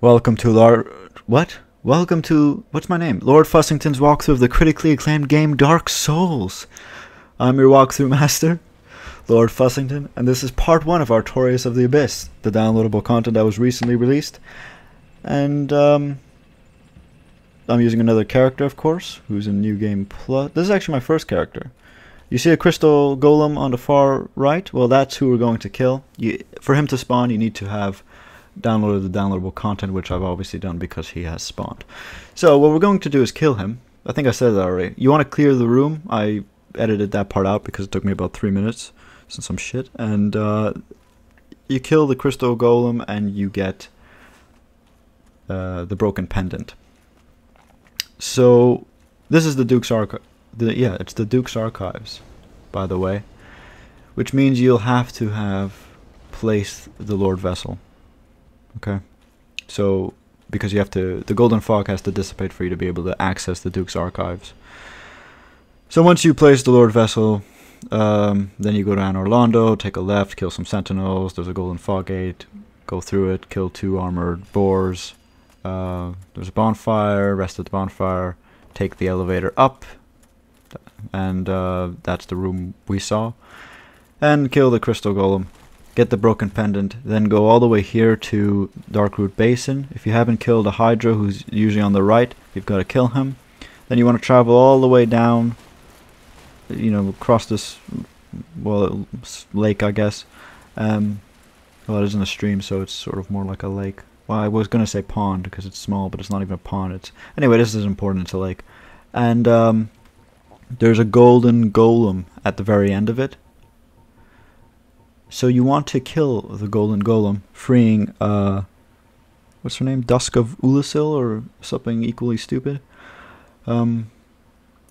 Welcome to Lord... What? Welcome to... What's my name? Lord Fussington's walkthrough of the critically acclaimed game Dark Souls. I'm your walkthrough master, Lord Fussington, and this is part 1 of Artorias of the Abyss, the downloadable content that was recently released. And, I'm using another character, of course, who's in New Game Plus. This is actually my first character. You see a crystal golem on the far right? Well, that's who we're going to kill. For him to spawn, you need to have downloaded the downloadable content, which I've obviously done because he has spawned. So what we're going to do is kill him. I think I said that already. You want to clear the room. I edited that part out because it took me about 3 minutes since I'm shit. And you kill the crystal golem and you get the broken pendant. So this is the Duke's Archive. Yeah, it's the Duke's Archives, by the way, which means you'll have to have placed the Lord Vessel. Okay, so because you have to, the golden fog has to dissipate for you to be able to access the Duke's Archives. So once you place the Lord Vessel, then you go down Orlando, take a left, kill some sentinels. There's a golden fog gate. Go through it, kill 2 armored boars. There's a bonfire. Rest at the bonfire. Take the elevator up, and that's the room we saw. And kill the crystal golem. Get the broken pendant, then go all the way here to Darkroot Basin. If you haven't killed a Hydra, who's usually on the right, you've got to kill him. Then you want to travel all the way down, you know, across this, well, lake, I guess. Well, it isn't a stream, so it's sort of more like a lake. Well, I was going to say pond because it's small, but it's not even a pond. It's anyway, this is important, it's a lake. And there's a golden golem at the very end of it. So you want to kill the golden golem, freeing, what's her name? Dusk of Oolacile, or something equally stupid. So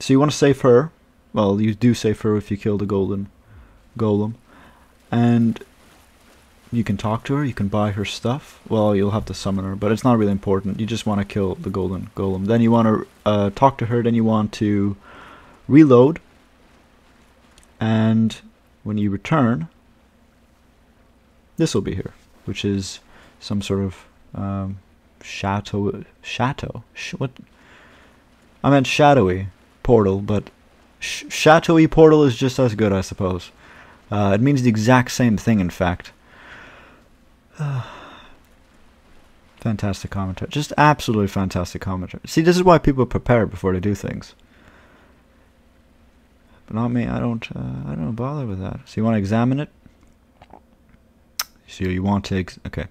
you want to save her. Well, you do save her if you kill the golden golem. And you can talk to her, you can buy her stuff. Well, you'll have to summon her, but it's not really important. You just want to kill the golden golem. Then you want to talk to her, then you want to reload. And when you return, this will be here, which is some sort of chateau. What? I meant shadowy portal, but shadowy portal is just as good, I suppose. It means the exact same thing, in fact. Fantastic commentary, just absolutely fantastic commentary. See, this is why people prepare before they do things. But not me. I don't bother with that. So you want to examine it. So you want to okay,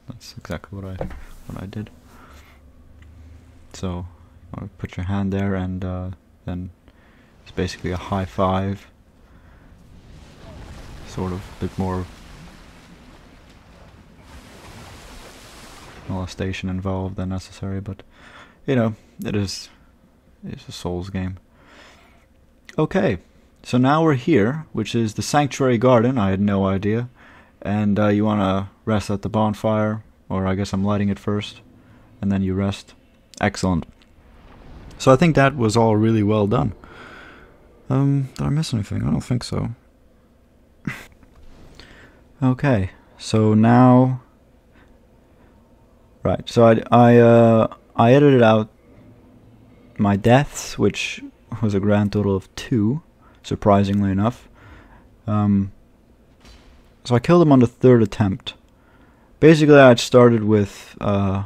that's exactly what I did. So you want to put your hand there, and then it's basically a high five, sort of a bit more molestation involved than necessary, but you know, it's a Souls game. Okay, so now we're here, which is the Sanctuary Garden. I had no idea. And you want to rest at the bonfire, or I guess I'm lighting it first, and then you rest. Excellent. So I think that was all really well done. Did I miss anything? I don't think so. Okay, so now, right. So I edited out my deaths, which was a grand total of 2, surprisingly enough. So I killed him on the 3rd attempt. Basically, I had started with, I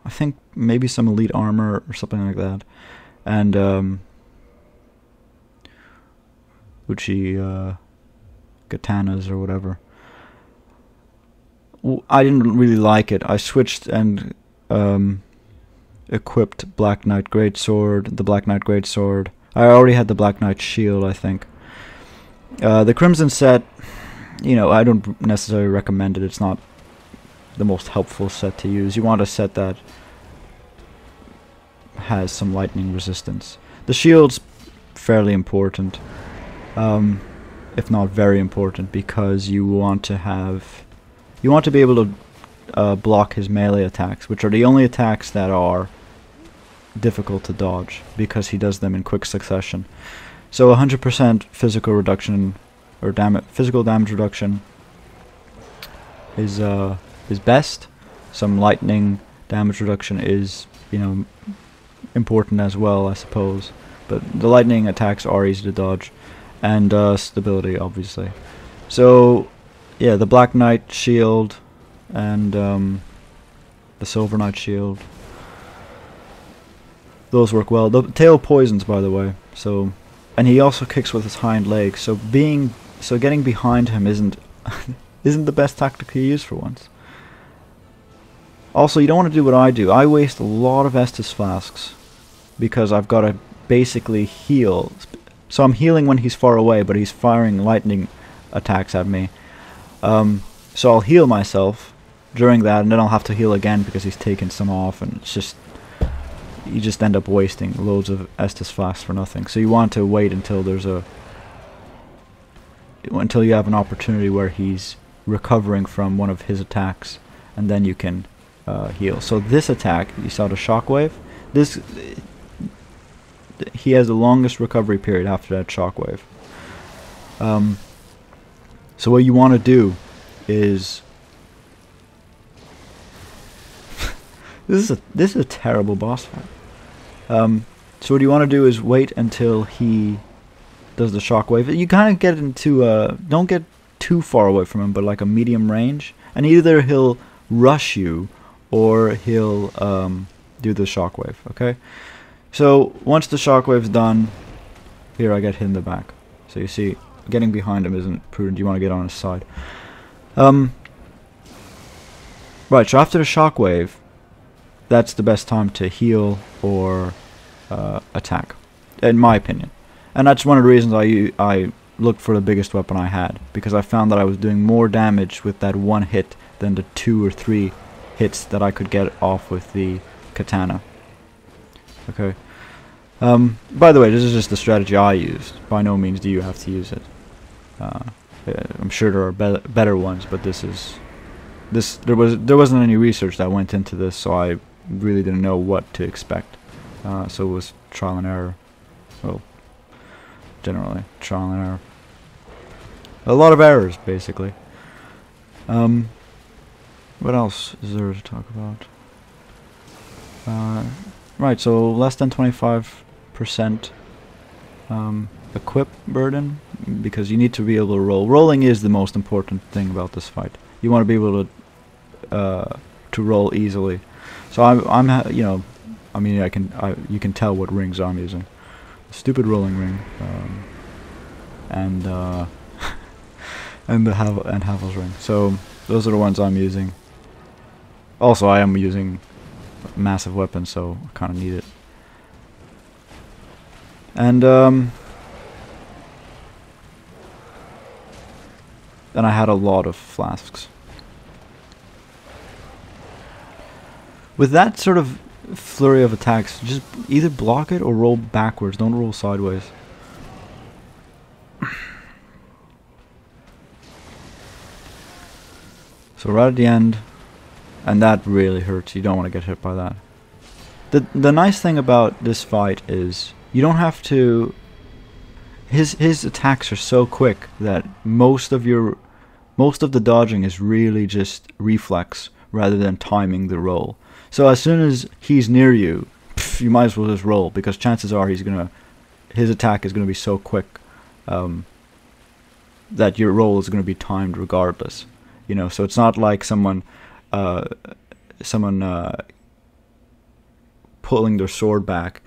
think maybe some elite armor or something like that, and Uchi katanas or whatever. I didn't really like it. I switched and equipped Black Knight Greatsword, the Black Knight Greatsword. I already had the Black Knight Shield, I think. The Crimson set, you know, I don't necessarily recommend it. It's not the most helpful set to use. You want a set that has some lightning resistance. The shield's fairly important, if not very important, because you want to be able to block his melee attacks, which are the only attacks that are difficult to dodge, because he does them in quick succession. So 100% physical reduction, or physical damage reduction, is best, some lightning damage reduction is, you know, important as well, I suppose. But the lightning attacks are easy to dodge, and stability, obviously. So, yeah, the Black Knight shield and the Silver Knight shield, those work well. The tail poisons, by the way. So, and he also kicks with his hind legs. So getting behind him isn't isn't the best tactic to use for once. Also, you don't want to do what I do. I waste a lot of Estus flasks because I've got to basically heal. So I'm healing when he's far away, but he's firing lightning attacks at me. So I'll heal myself during that, and then I'll have to heal again because he's taken some off, and it's just, you just end up wasting loads of Estus flasks for nothing. So you want to wait until until you have an opportunity where he's recovering from one of his attacks, and then you can heal. So this attack, you saw the shockwave. He has the longest recovery period after that shockwave. So what you want to do is this is a terrible boss fight. So what you want to do is wait until he does the shockwave. You kind of get into don't get too far away from him, but like a medium range, and either he'll rush you or he'll do the shockwave. Okay, so once the shockwave's done, here I get hit in the back. So you see, getting behind him isn't prudent. You want to get on his side. Right, so after the shockwave, that's the best time to heal or attack, in my opinion. And that's one of the reasons I looked for the biggest weapon I had, because I found that I was doing more damage with that one hit than the 2 or 3 hits that I could get off with the katana. Okay. By the way, this is just the strategy I used. By no means do you have to use it. I'm sure there are better ones, but there wasn't any research that went into this, so I really didn't know what to expect. So it was trial and error. Well, generally trial and error. A lot of errors, basically. What else is there to talk about? Right, so less than 25% equip burden, because you need to be able to roll. Rolling is the most important thing about this fight. You want to be able to roll easily. So you know, I mean, you can tell what rings I'm using. Stupid rolling ring, and Havel's ring. So those are the ones I'm using. Also, I am using massive weapons, so I kind of need it. And I had a lot of flasks. With that sort of flurry of attacks, just either block it or roll backwards. Don't roll sideways. So right at the end, and that really hurts. You don't want to get hit by that. The nice thing about this fight is you don't have to. His attacks are so quick that most of the dodging is really just reflex rather than timing the roll. So as soon as he's near you, you might as well just roll, because chances are his attack is gonna be so quick that your roll is gonna be timed regardless. You know, so it's not like someone pulling their sword back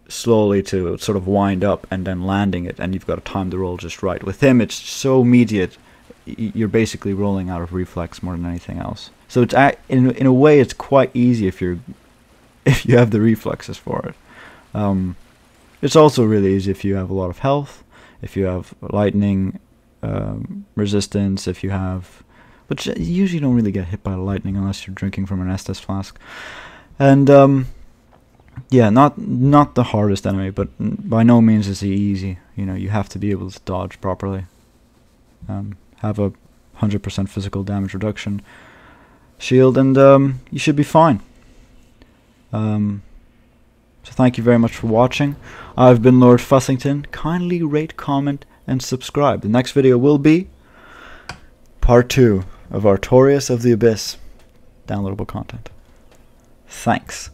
slowly to sort of wind up and then landing it, and you've got to time the roll just right. With him, it's so immediate. You're basically rolling out of reflex more than anything else. So it's in a way it's quite easy if you have the reflexes for it. It's also really easy if you have a lot of health, if you have lightning resistance, if you have. But you usually don't really get hit by lightning unless you're drinking from an Estus flask. And yeah, not the hardest enemy, but by no means is he easy. You know, you have to be able to dodge properly. Have a 100% physical damage reduction shield, and you should be fine. So thank you very much for watching. I've been Lord Fussington. Kindly rate, comment, and subscribe. The next video will be Part 2 of Artorias of the Abyss. downloadable content. Thanks.